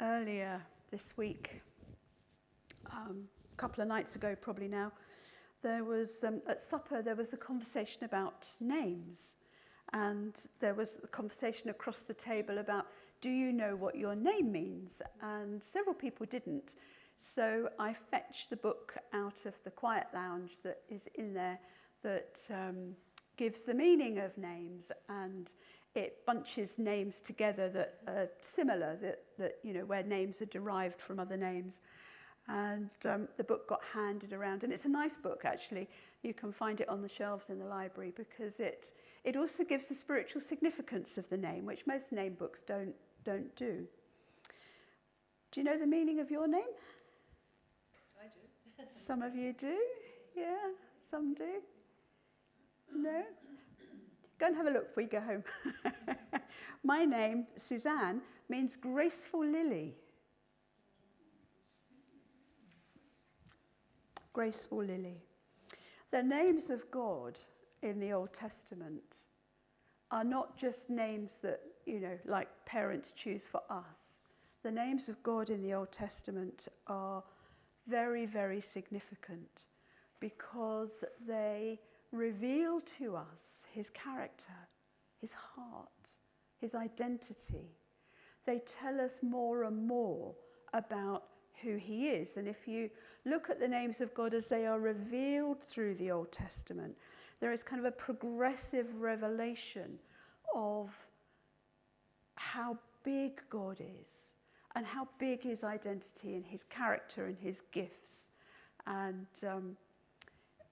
Earlier this week, a couple of nights ago probably now, there was, at supper, there was a conversation about names. And there was a conversation across the table about, do you know what your name means? And several people didn't. So I fetched the book out of the quiet lounge that is in there that gives the meaning of names, and it bunches names together that are similar, that you know, where names are derived from other names. And the book got handed around, and it's a nice book actually. You can find it on the shelves in the library because it also gives the spiritual significance of the name, which most name books don't do. Do you know the meaning of your name? I do. Some of you do, yeah, some do. No? Go and have a look before you go home. My name, Suzanne, means graceful lily. Graceful lily. The names of God in the Old Testament are not just names that, you know, like parents choose for us. The names of God in the Old Testament are very, very significant because they reveal to us his character, his heart, his identity. They tell us more and more about who he is. And if you look at the names of God as they are revealed through the Old Testament, there is kind of a progressive revelation of how big God is and how big his identity and his character and his gifts. And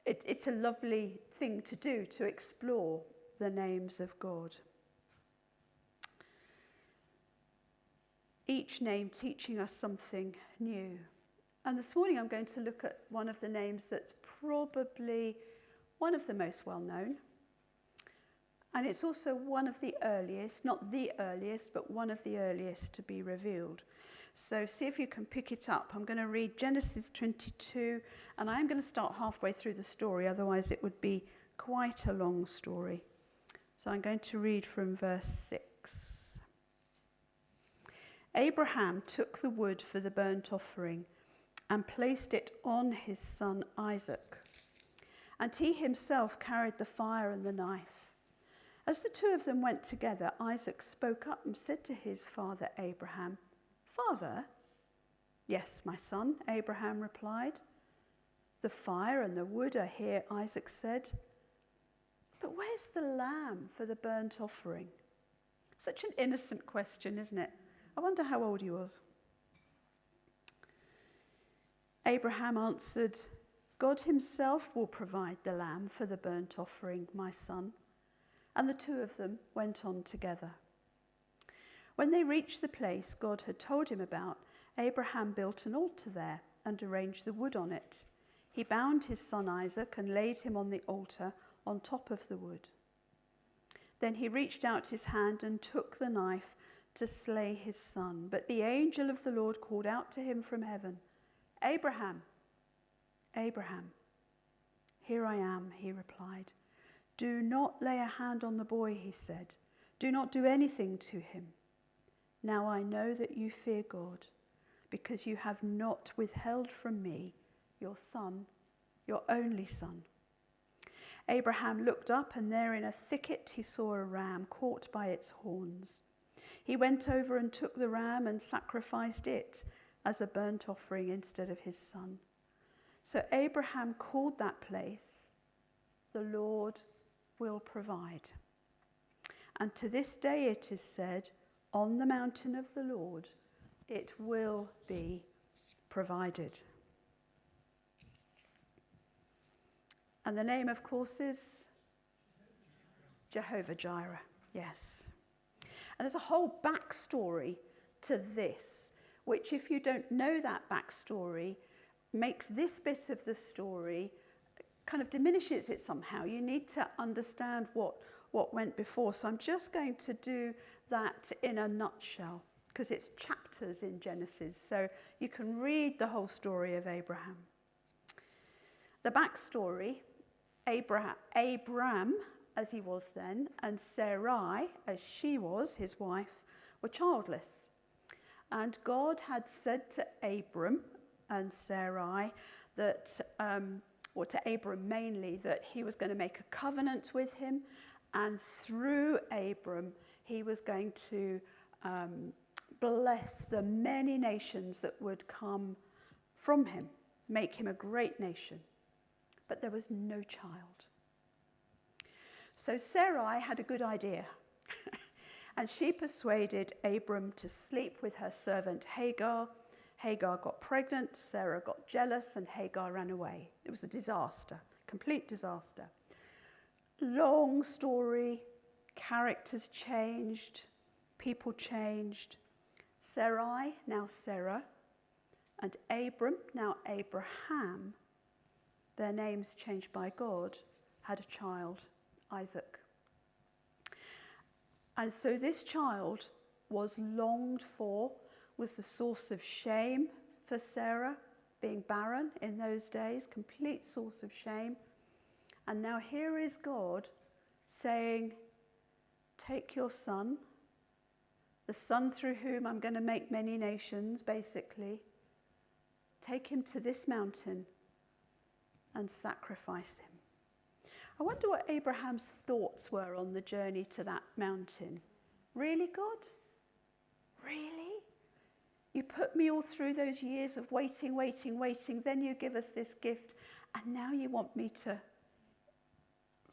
it's a lovely thing to do, to explore the names of God. Each name teaching us something new. And this morning I'm going to look at one of the names that's probably one of the most well-known. And it's also one of the earliest, not the earliest, but one of the earliest to be revealed. So see if you can pick it up. I'm going to read Genesis 22, and I'm going to start halfway through the story, otherwise it would be quite a long story. So I'm going to read from verse 6. Abraham took the wood for the burnt offering and placed it on his son Isaac. And he himself carried the fire and the knife. As the two of them went together, Isaac spoke up and said to his father Abraham, "Father?" "Yes, my son," Abraham replied. "The fire and the wood are here," Isaac said. "But where's the lamb for the burnt offering?" Such an innocent question, isn't it? I wonder how old he was. Abraham answered, "God himself will provide the lamb for the burnt offering, my son." And the two of them went on together. When they reached the place God had told him about, Abraham built an altar there and arranged the wood on it. He bound his son Isaac and laid him on the altar on top of the wood. Then he reached out his hand and took the knife to slay his son. But the angel of the Lord called out to him from heaven, "Abraham, Abraham." "Here I am," he replied. "Do not lay a hand on the boy," he said. "Do not do anything to him. Now I know that you fear God, because you have not withheld from me your son, your only son." Abraham looked up, and there in a thicket he saw a ram caught by its horns. He went over and took the ram and sacrificed it as a burnt offering instead of his son. So Abraham called that place, "The Lord will provide." And to this day it is said, "On the mountain of the Lord it will be provided." And the name, of course, is Jehovah Jireh. Yes. And there's a whole backstory to this, which, if you don't know that backstory, makes this bit of the story kind of diminishes it somehow. You need to understand what went before. So I'm just going to do that in a nutshell, because it's chapters in Genesis, so you can read the whole story of Abraham. The backstory: Abram, as he was then, and Sarai, as she was, his wife, were childless. And God had said to Abram and Sarai that, or to Abram mainly, that he was going to make a covenant with him, and through Abram he was going to bless the many nations that would come from him, make him a great nation. But there was no child. So Sarai had a good idea. And she persuaded Abram to sleep with her servant Hagar. Hagar got pregnant, Sarah got jealous, and Hagar ran away. It was a disaster, complete disaster. Long story, characters changed, people changed. Sarai, now Sarah, and Abram, now Abraham, their names changed by God, had a child, Isaac. And so this child was longed for, was the source of shame for Sarah, being barren in those days, complete source of shame. And now here is God saying, take your son, the son through whom I'm going to make many nations, basically, take him to this mountain and sacrifice him. I wonder what Abraham's thoughts were on the journey to that mountain. Really, God? Really? You put me all through those years of waiting, then you give us this gift, and now you want me to...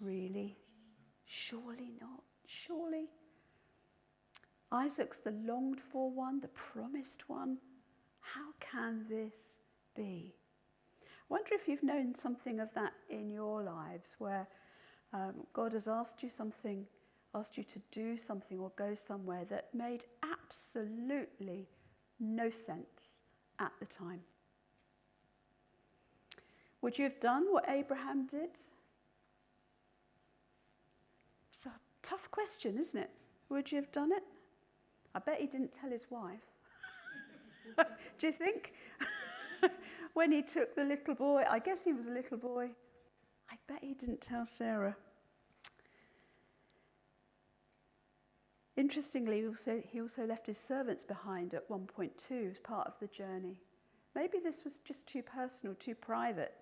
Really? Surely not. Surely? Isaac's the longed for one, the promised one. How can this be? I wonder if you've known something of that in your lives, where God has asked you something, asked you to do something or go somewhere that made absolutely no sense at the time. Would you have done what Abraham did? It's a tough question, isn't it? Would you have done it? I bet he didn't tell his wife. Do you think? When he took the little boy, I guess he was a little boy, I bet he didn't tell Sarah. Interestingly, he also left his servants behind at one point too, as part of the journey. Maybe this was just too personal, too private.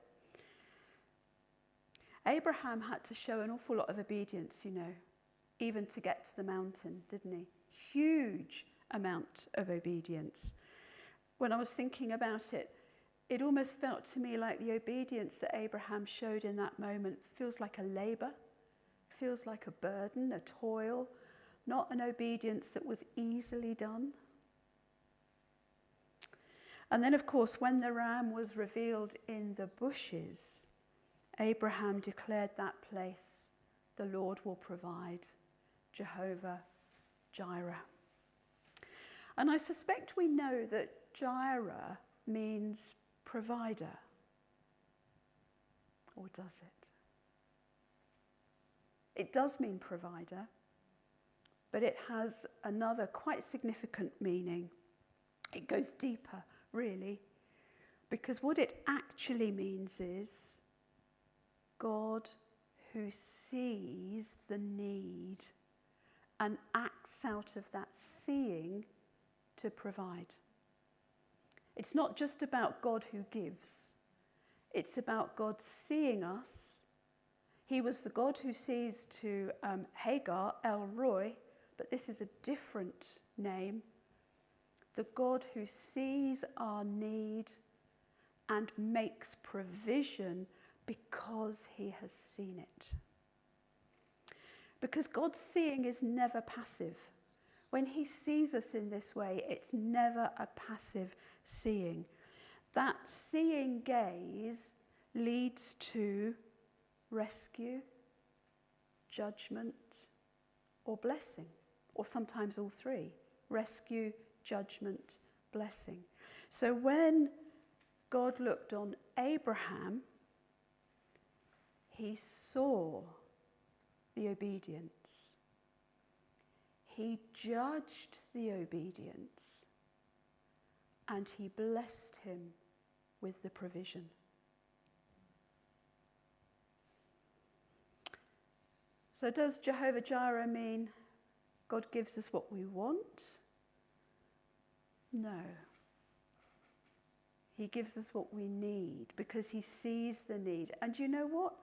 Abraham had to show an awful lot of obedience, even to get to the mountain, didn't he? Huge amount of obedience. When I was thinking about it, it almost felt to me like the obedience that Abraham showed in that moment feels like a labour, feels like a burden, a toil, not an obedience that was easily done. And then, of course, when the ram was revealed in the bushes, Abraham declared that place, the Lord will provide, Jehovah Jireh. And I suspect we know that Jireh means provider. Or does it? It does mean provider, but it has another quite significant meaning. It goes deeper, really, because what it actually means is God who sees the need and acts out of that seeing to provide. It's not just about God who gives. It's about God seeing us. He was the God who sees to Hagar, El Roi, but this is a different name. The God who sees our need and makes provision because he has seen it. Because God's seeing is never passive. When he sees us in this way, it's never a passive seeing. That seeing gaze leads to rescue, judgment, or blessing, or sometimes all three. Rescue, judgment, blessing. So when God looked on Abraham, he saw the obedience. He judged the obedience, and he blessed him with the provision. So does Jehovah Jireh mean God gives us what we want? No. He gives us what we need because he sees the need. And you know what?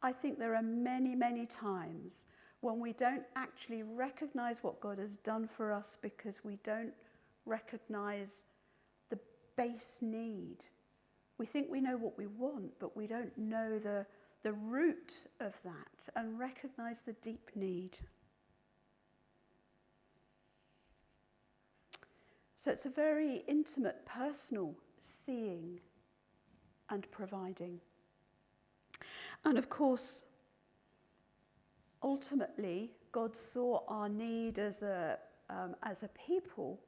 I think there are many, many times when we don't actually recognize what God has done for us because we don't recognize the base need. We think we know what we want, but we don't know the root of that and recognize the deep need. So it's a very intimate, personal seeing and providing. And of course, ultimately, God saw our need as a people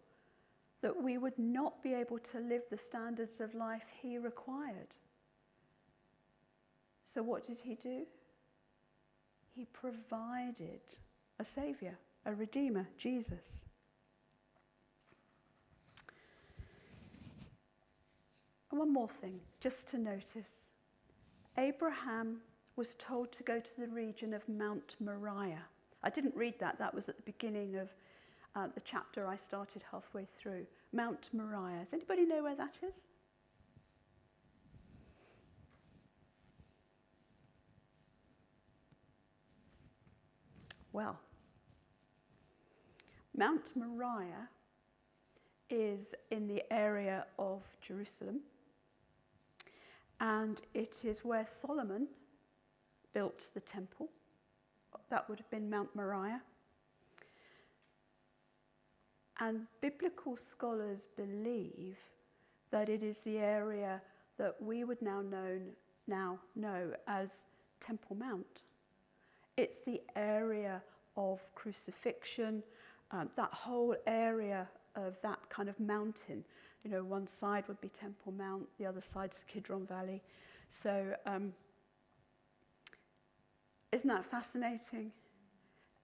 that we would not be able to live the standards of life he required. So what did he do? He provided a saviour, a redeemer, Jesus. And one more thing, just to notice. Abraham was told to go to the region of Mount Moriah. I didn't read that. That was at the beginning of the chapter I started halfway through. Mount Moriah. Does anybody know where that is? Well, Mount Moriah is in the area of Jerusalem, and it is where Solomon built the temple. That would have been Mount Moriah. And biblical scholars believe that it is the area that we would now know as Temple Mount. It's the area of crucifixion, that whole area of that kind of mountain. You know, one side would be Temple Mount, the other side's the Kidron Valley. So isn't that fascinating?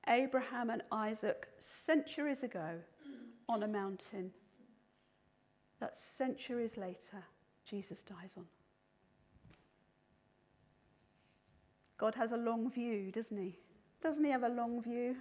Abraham and Isaac, centuries ago, on a mountain that centuries later Jesus dies on. God has a long view, doesn't he? Doesn't he have a long view?